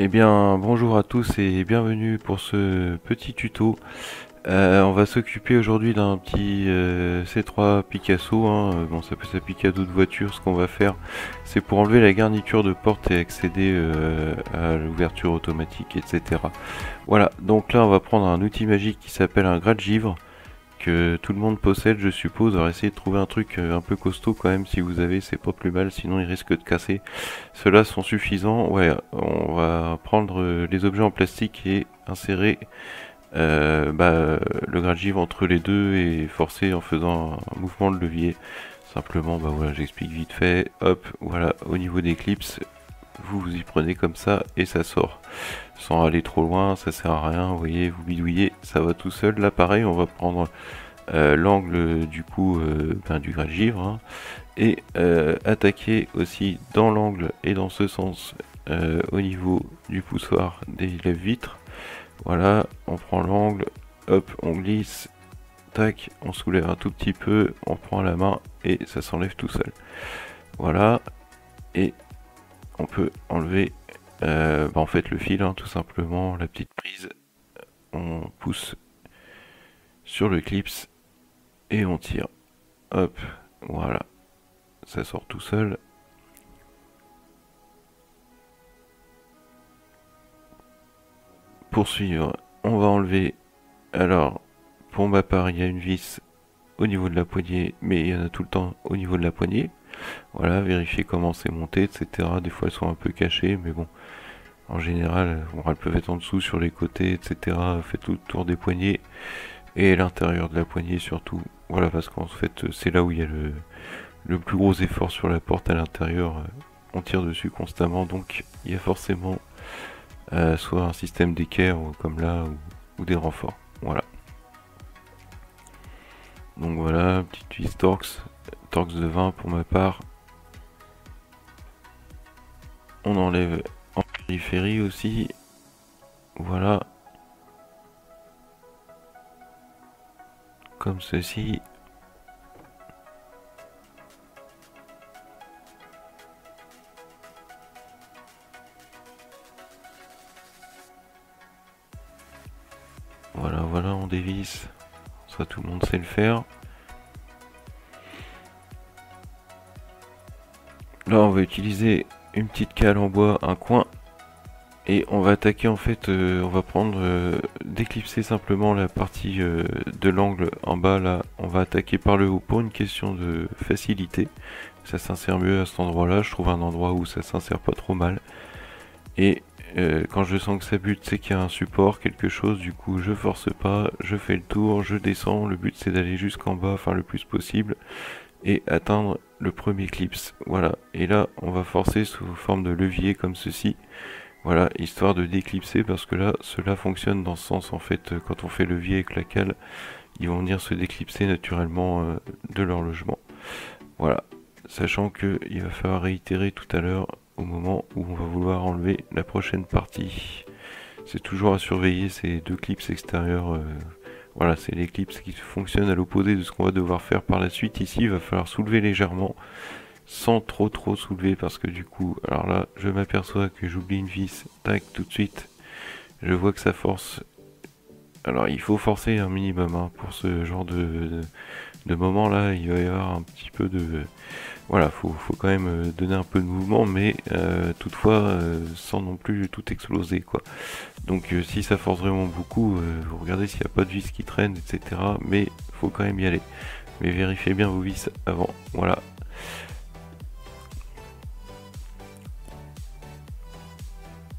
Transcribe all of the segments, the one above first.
Eh bien, bonjour à tous et bienvenue pour ce petit tuto. On va s'occuper aujourd'hui d'un petit C3 Picasso, hein. Bon, ça peut s'appliquer à d'autres voitures. Ce qu'on va faire, c'est pour enlever la garniture de porte et accéder à l'ouverture automatique, etc. Voilà, donc là, on va prendre un outil magique qui s'appelle un gratte-givre, que tout le monde possède, je suppose. On va essayer de trouver un truc un peu costaud quand même. Si vous avez, c'est pas plus mal, sinon il risque de casser. Ceux-là sont suffisants. Ouais, on va prendre les objets en plastique et insérer le gratte-givre entre les deux et forcer en faisant un mouvement de levier. Simplement, bah voilà, j'explique vite fait. Hop, voilà, au niveau des clips, vous y prenez comme ça et ça sort. Sans aller trop loin, ça sert à rien, vous voyez, vous bidouillez, ça va tout seul. Là pareil, on va prendre l'angle du coup du gratte-givre, hein, et attaquer aussi dans l'angle et dans ce sens au niveau du poussoir des lèvres-vitres. Voilà, on prend l'angle, hop, on glisse, tac, on soulève un tout petit peu, on prend la main et ça s'enlève tout seul. Voilà, et on peut enlever en fait le fil, hein, tout simplement, la petite prise. On pousse sur le clips et on tire. Hop, voilà, ça sort tout seul. Pour suivre, on va enlever. Alors, pour ma part, il y a une vis au niveau de la poignée, mais il y en a tout le temps au niveau de la poignée. Voilà, vérifier comment c'est monté, etc. Des fois, elles sont un peu cachées, mais bon, en général, bon, elles peuvent être en dessous, sur les côtés, etc. Faites tout le tour des poignées et l'intérieur de la poignée surtout. Voilà, parce qu'en fait, c'est là où il y a le plus gros effort sur la porte à l'intérieur. On tire dessus constamment, donc il y a forcément soit un système d'équerre comme là, ou des renforts. Voilà. Donc voilà, petite vis Torx de 20 pour ma part. On enlève en périphérie aussi. Voilà. Comme ceci. Voilà, voilà, on dévisse. Ça, tout le monde sait le faire. Là, on va utiliser une petite cale en bois, un coin. Et on va attaquer en fait, on va prendre, d'éclipser simplement la partie de l'angle en bas là. On va attaquer par le haut pour une question de facilité. Ça s'insère mieux à cet endroit là. Je trouve un endroit où ça s'insère pas trop mal. Et quand je sens que ça bute, c'est qu'il y a un support, quelque chose. Du coup, je force pas, je fais le tour, je descends. Le but c'est d'aller jusqu'en bas, enfin le plus possible, et atteindre le premier clips. Voilà. Et là, on va forcer sous forme de levier comme ceci. Voilà, histoire de déclipser, parce que là, cela fonctionne dans ce sens, en fait, quand on fait levier avec la cale, ils vont venir se déclipser naturellement de leur logement. Voilà, sachant qu'il va falloir réitérer tout à l'heure, au moment où on va vouloir enlever la prochaine partie. C'est toujours à surveiller ces deux clips extérieurs. Voilà, c'est les clips qui fonctionnent à l'opposé de ce qu'on va devoir faire par la suite. Ici, il va falloir soulever légèrement, sans trop soulever, parce que du coup, alors là, je m'aperçois que j'oublie une vis, tac, tout de suite, je vois que ça force. Alors il faut forcer un minimum, hein, pour ce genre de moment là, il va y avoir un petit peu de... Voilà, faut quand même donner un peu de mouvement, mais toutefois sans non plus tout exploser, quoi. Donc si ça force vraiment beaucoup, vous regardez s'il n'y a pas de vis qui traîne, etc. Mais faut quand même y aller. Mais vérifiez bien vos vis avant, voilà.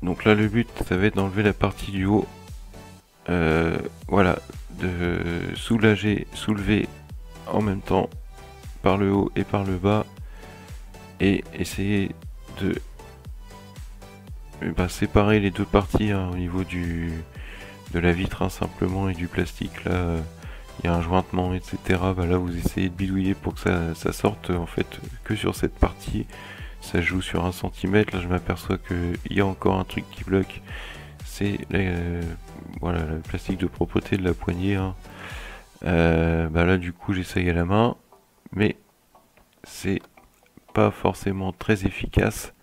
Donc là le but ça va être d'enlever la partie du haut, voilà, de soulager, soulever en même temps par le haut et par le bas, et essayer de séparer les deux parties, hein, au niveau de la vitre, hein, simplement, et du plastique. Là il y a un jointement, etc. Là vous essayez de bidouiller pour que ça sorte en fait que sur cette partie. Ça joue sur 1 centimètre. Là je m'aperçois qu'il y a encore un truc qui bloque, c'est voilà, le plastique de propreté de la poignée, hein. Là du coup j'essaye à la main, mais c'est pas forcément très efficace.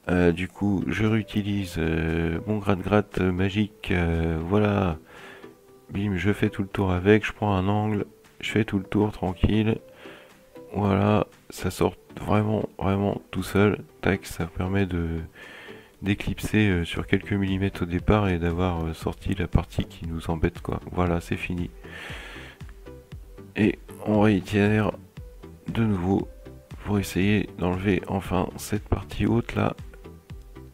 Du coup, je réutilise mon gratte-gratte magique. Voilà, bim, je fais tout le tour avec. Je prends un angle, je fais tout le tour tranquille. Voilà, ça sort vraiment, vraiment tout seul. Tac, ça permet de d'éclipser sur quelques millimètres au départ et d'avoir sorti la partie qui nous embête, quoi. Voilà, c'est fini. Et on réitère de nouveau pour essayer d'enlever enfin cette partie haute là.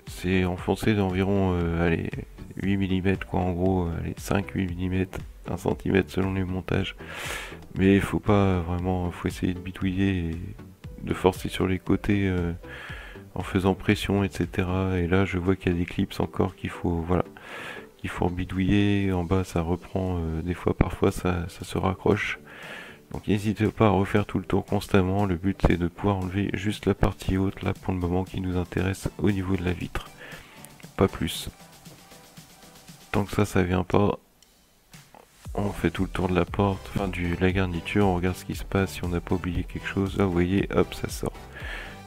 C'est enfoncé d'environ allez, 8 mm quoi, en gros, allez, 5-8 mm, 1 cm selon les montages. Mais il faut pas vraiment, faut essayer de bidouiller et de forcer sur les côtés en faisant pression, etc. Et là je vois qu'il y a des clips encore qu'il faut, voilà, qu'il faut bidouiller. En bas ça reprend, des fois parfois ça se raccroche. Donc n'hésitez pas à refaire tout le tour constamment. Le but c'est de pouvoir enlever juste la partie haute là pour le moment qui nous intéresse au niveau de la vitre. Pas plus. Tant que ça vient pas, on fait tout le tour de la porte, enfin de la garniture, on regarde ce qui se passe, si on n'a pas oublié quelque chose. Là vous voyez, hop, ça sort.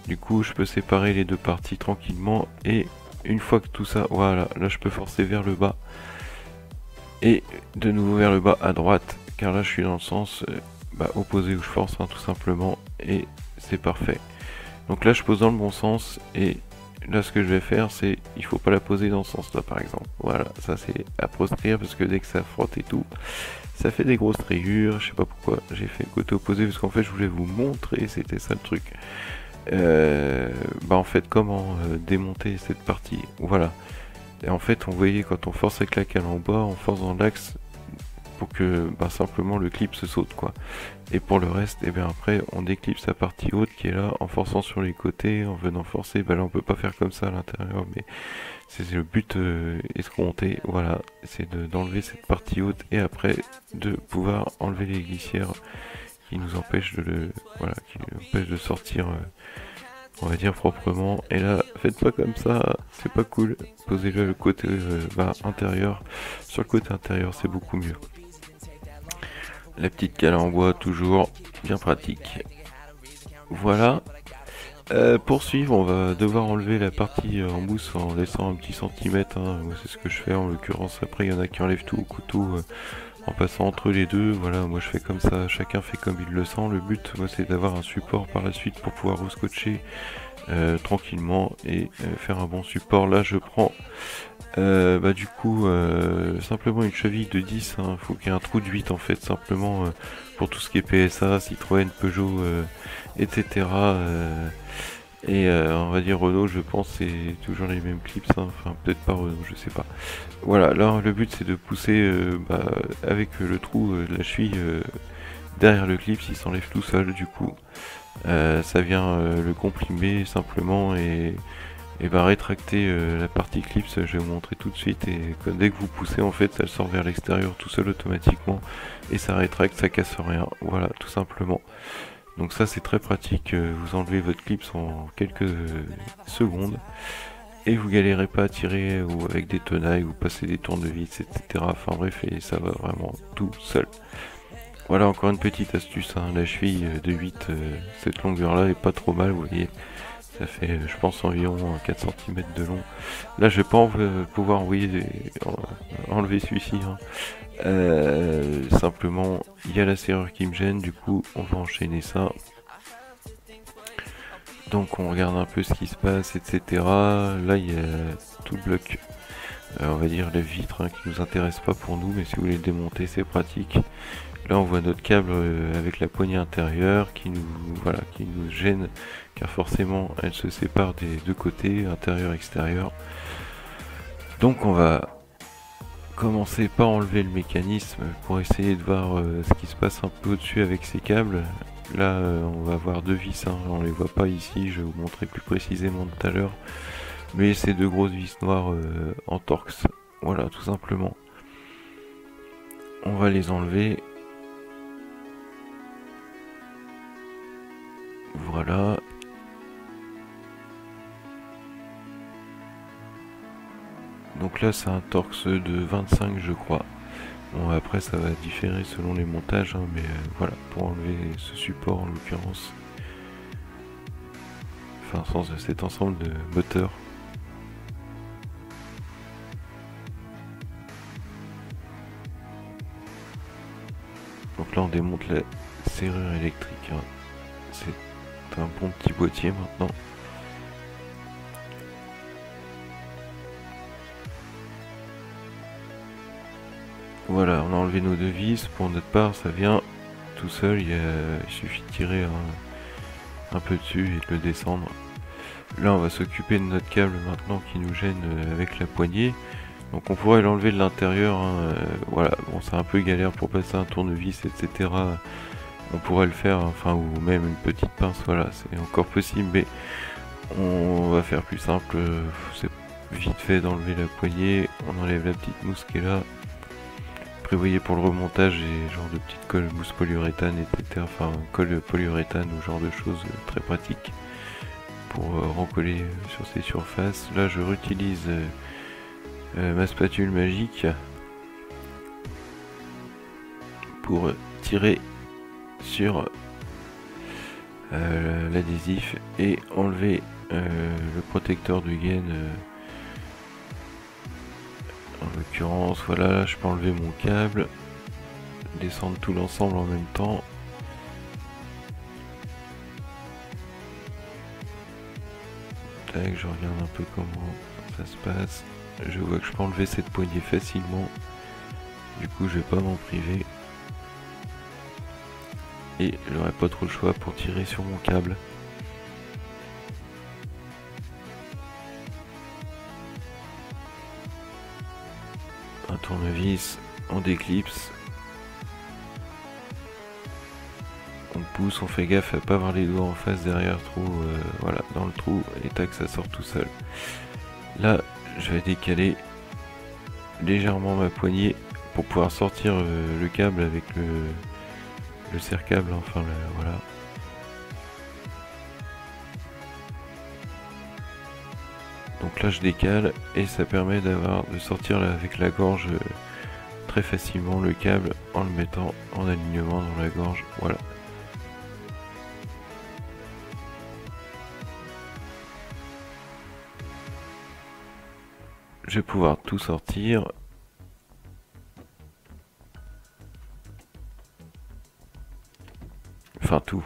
Du coup je peux séparer les deux parties tranquillement et une fois que tout ça, voilà, là je peux forcer vers le bas. Et de nouveau vers le bas à droite, car là je suis dans le sens opposé où je force tout simplement, et c'est parfait. Donc là je pose dans le bon sens, et là ce que je vais faire c'est, il faut pas la poser dans ce sens là par exemple. Voilà, ça c'est à proscrire parce que dès que ça frotte et tout, ça fait des grosses rayures. Je sais pas pourquoi j'ai fait le côté opposé, parce qu'en fait je voulais vous montrer, c'était ça le truc. En fait comment démonter cette partie, voilà. Et en fait on voyait quand on force avec la cale en bas, on force dans l'axe pour que simplement le clip se saute quoi. Et pour le reste, et bien après on déclipse sa partie haute qui est là en forçant sur les côtés, en venant forcer. Là on peut pas faire comme ça à l'intérieur, mais c'est le but escompté. Voilà, c'est d'enlever cette partie haute et après de pouvoir enlever les glissières qui nous empêchent qui nous empêchent de sortir on va dire proprement. Et là faites pas comme ça, c'est pas cool. Posez-le le côté intérieur. Sur le côté intérieur c'est beaucoup mieux. La petite cale en bois toujours bien pratique. Voilà. Pour suivre, on va devoir enlever la partie en mousse en laissant un petit centimètre. Moi c'est ce que je fais en l'occurrence. Après il y en a qui enlèvent tout au couteau en passant entre les deux. Voilà, moi je fais comme ça, chacun fait comme il le sent. Le but moi c'est d'avoir un support par la suite pour pouvoir rescotcher tranquillement et faire un bon support. Là je prends du coup simplement une cheville de 10, faut qu'il y ait un trou de 8 en fait, simplement pour tout ce qui est PSA, Citroën, Peugeot, etc. On va dire Renault, je pense c'est toujours les mêmes clips, enfin peut-être pas Renault, je sais pas. Voilà, là le but c'est de pousser avec le trou de la cheville derrière le clip, il s'enlève tout seul du coup. Ça vient le comprimer simplement et rétracter la partie clips, je vais vous montrer tout de suite, et dès que vous poussez en fait elle sort vers l'extérieur tout seul automatiquement et ça rétracte, ça casse rien, voilà tout simplement. Donc ça c'est très pratique, vous enlevez votre clips en quelques secondes et vous galérez pas à tirer ou avec des tenailles ou passer des tournevis, etc. Enfin bref, et ça va vraiment tout seul. Voilà encore une petite astuce, la cheville de 8, cette longueur là est pas trop mal, vous voyez. Ça fait je pense environ 4 cm de long. Là je vais pas pouvoir enlever celui-ci. Simplement il y a la serrure qui me gêne, du coup on va enchaîner ça. Donc on regarde un peu ce qui se passe, etc. Là il y a tout le bloc, on va dire la vitre qui nous intéresse pas pour nous, mais si vous voulez le démonter c'est pratique. Là on voit notre câble avec la poignée intérieure qui nous gêne, car forcément elle se sépare des deux côtés, intérieur extérieur. Donc on va commencer par enlever le mécanisme pour essayer de voir ce qui se passe un peu au-dessus avec ces câbles. Là on va avoir deux vis, on les voit pas ici, je vais vous montrer plus précisément tout à l'heure, mais c'est deux grosses vis noires en Torx, voilà tout simplement. On va les enlever. Voilà. Donc là c'est un Torx de 25 je crois. Bon après ça va différer selon les montages, mais voilà, pour enlever ce support en l'occurrence. Enfin sans cet ensemble de moteurs. Donc là on démonte la serrure électrique, hein. C'est un bon petit boîtier maintenant. Voilà, on a enlevé nos deux vis. Pour notre part, ça vient tout seul. Il suffit de tirer un peu dessus et de le descendre. Là, on va s'occuper de notre câble maintenant qui nous gêne avec la poignée. Donc on pourrait l'enlever de l'intérieur, hein, voilà, bon c'est un peu galère pour passer un tournevis, etc. On pourrait le faire, enfin, ou même une petite pince, voilà, c'est encore possible, mais on va faire plus simple. C'est vite fait d'enlever la poignée, on enlève la petite mousse qui est là. Prévoyez pour le remontage et genre de petite colle mousse polyuréthane, etc. Enfin, colle polyuréthane ou genre de choses très pratiques pour recoller sur ces surfaces. Là, je réutilise ma spatule magique pour tirer sur l'adhésif et enlever le protecteur de gaine. En l'occurrence, voilà, je peux enlever mon câble, descendre tout l'ensemble en même temps. Tac, je regarde un peu comment ça se passe. Je vois que je peux enlever cette poignée facilement. Du coup, je vais pas m'en priver. Et j'aurai pas trop le choix pour tirer sur mon câble. Un tournevis, on déclipse. On pousse, on fait gaffe à pas avoir les doigts en face derrière le trou, voilà, dans le trou, et tac, ça sort tout seul. Là, je vais décaler légèrement ma poignée pour pouvoir sortir le câble avec le serre-câble, enfin voilà. Donc là je décale et ça permet de sortir là, avec la gorge très facilement le câble en le mettant en alignement dans la gorge, voilà. Je vais pouvoir tout sortir. Enfin tout.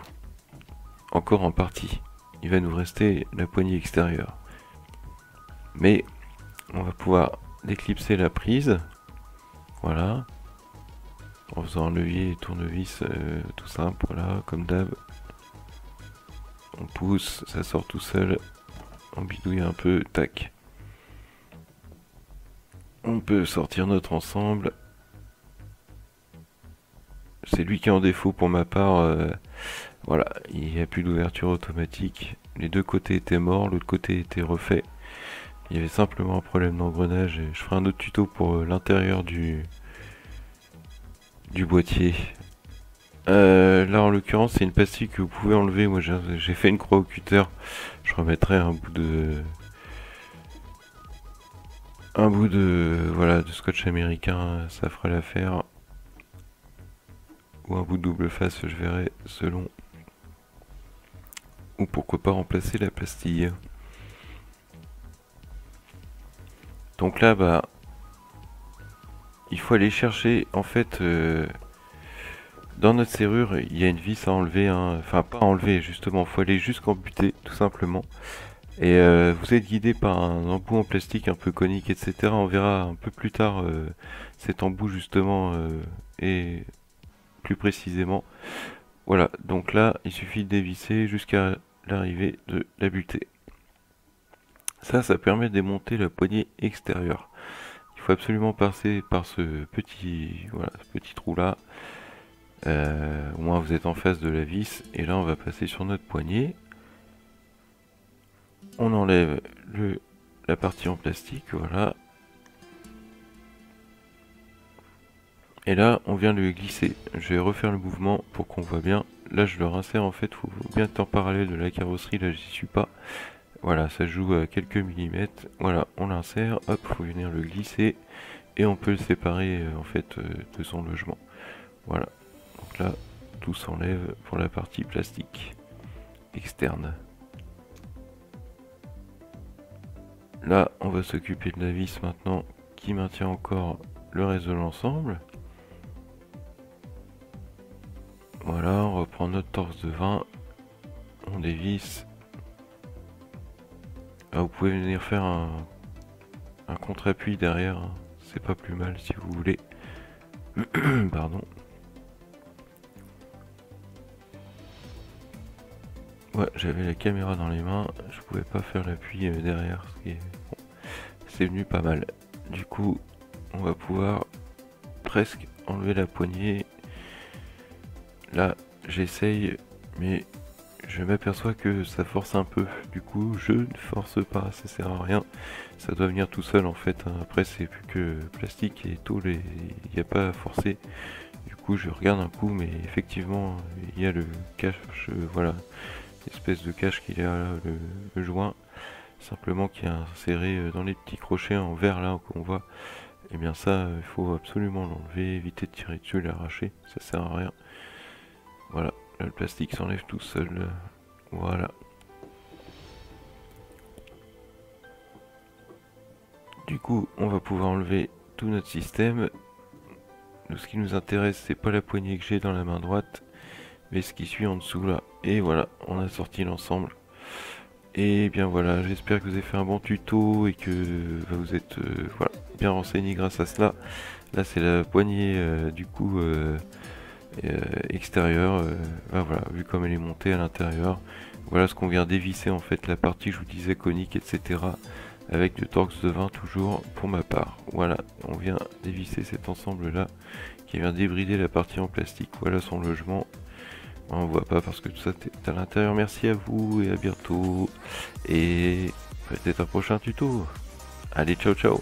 Encore en partie. Il va nous rester la poignée extérieure. Mais on va pouvoir déclipser la prise. Voilà. En faisant un levier et tournevis tout simple, voilà, comme d'hab. On pousse, ça sort tout seul. On bidouille un peu, tac. On peut sortir notre ensemble. C'est lui qui est en défaut pour ma part. Voilà, il n'y a plus d'ouverture automatique. Les deux côtés étaient morts, l'autre côté était refait. Il y avait simplement un problème d'engrenage. Je ferai un autre tuto pour l'intérieur du boîtier. Là en l'occurrence c'est une pastille que vous pouvez enlever. Moi j'ai fait une croix au cutter. Je remettrai un bout de voilà, de scotch américain, ça fera l'affaire. Ou un bout de double face, je verrai selon. Ou pourquoi pas remplacer la pastille. Donc là bah il faut aller chercher en fait dans notre serrure il y a une vis à enlever, hein. Enfin pas à enlever justement, il faut aller jusqu'en butée tout simplement. Et vous êtes guidé par un embout en plastique un peu conique, etc. On verra un peu plus tard cet embout justement et plus précisément. Voilà, donc là il suffit de dévisser jusqu'à l'arrivée de la butée. Ça permet de démonter la poignée extérieure. Il faut absolument passer par ce petit, voilà, ce petit trou là. Au moins vous êtes en face de la vis et là on va passer sur notre poignée. On enlève la partie en plastique, voilà. Et là, on vient le glisser. Je vais refaire le mouvement pour qu'on voit bien. Là, je le rinsère en fait, faut bien être en parallèle de la carrosserie. Là, j'y suis pas. Voilà, ça joue à quelques millimètres. Voilà, on l'insère. Hop, faut venir le glisser. Et on peut le séparer en fait de son logement. Voilà. Donc là, tout s'enlève pour la partie plastique externe. Là, on va s'occuper de la vis maintenant qui maintient encore le reste de l'ensemble. Voilà, on reprend notre torse de vin, on dévisse. Ah, vous pouvez venir faire un contre-appui derrière, hein. C'est pas plus mal si vous voulez. Pardon. Ouais, j'avais la caméra dans les mains, je pouvais pas faire l'appui derrière, ce qui est... Bon, c'est venu pas mal. Du coup, on va pouvoir presque enlever la poignée. Là, j'essaye, mais je m'aperçois que ça force un peu. Du coup, je ne force pas, ça sert à rien. Ça doit venir tout seul en fait. Après, c'est plus que plastique et tôle, il n'y a pas à forcer. Du coup, je regarde un coup, mais effectivement, il y a le cache, voilà, l'espèce de cache qu'il y a là, le joint, simplement qui est inséré dans les petits crochets en verre là qu'on voit. Et bien ça, il faut absolument l'enlever, éviter de tirer dessus, l'arracher, ça sert à rien. Voilà, là, le plastique s'enlève tout seul. Voilà. Du coup, on va pouvoir enlever tout notre système. Nous, ce qui nous intéresse, c'est pas la poignée que j'ai dans la main droite, mais ce qui suit en dessous là. Et voilà, on a sorti l'ensemble. Et bien voilà, j'espère que vous avez fait un bon tuto et que vous êtes voilà, bien renseigné grâce à cela. Là, c'est la poignée du coup extérieure. Bah, voilà, vu comme elle est montée à l'intérieur. Voilà ce qu'on vient dévisser en fait, la partie je vous disais conique, etc. Avec le torx de 20 toujours pour ma part. Voilà, on vient dévisser cet ensemble là qui vient débrider la partie en plastique. Voilà son logement. On voit pas parce que tout ça est à l'intérieur. Merci à vous et à bientôt. Et peut-être un prochain tuto. Allez, ciao ciao.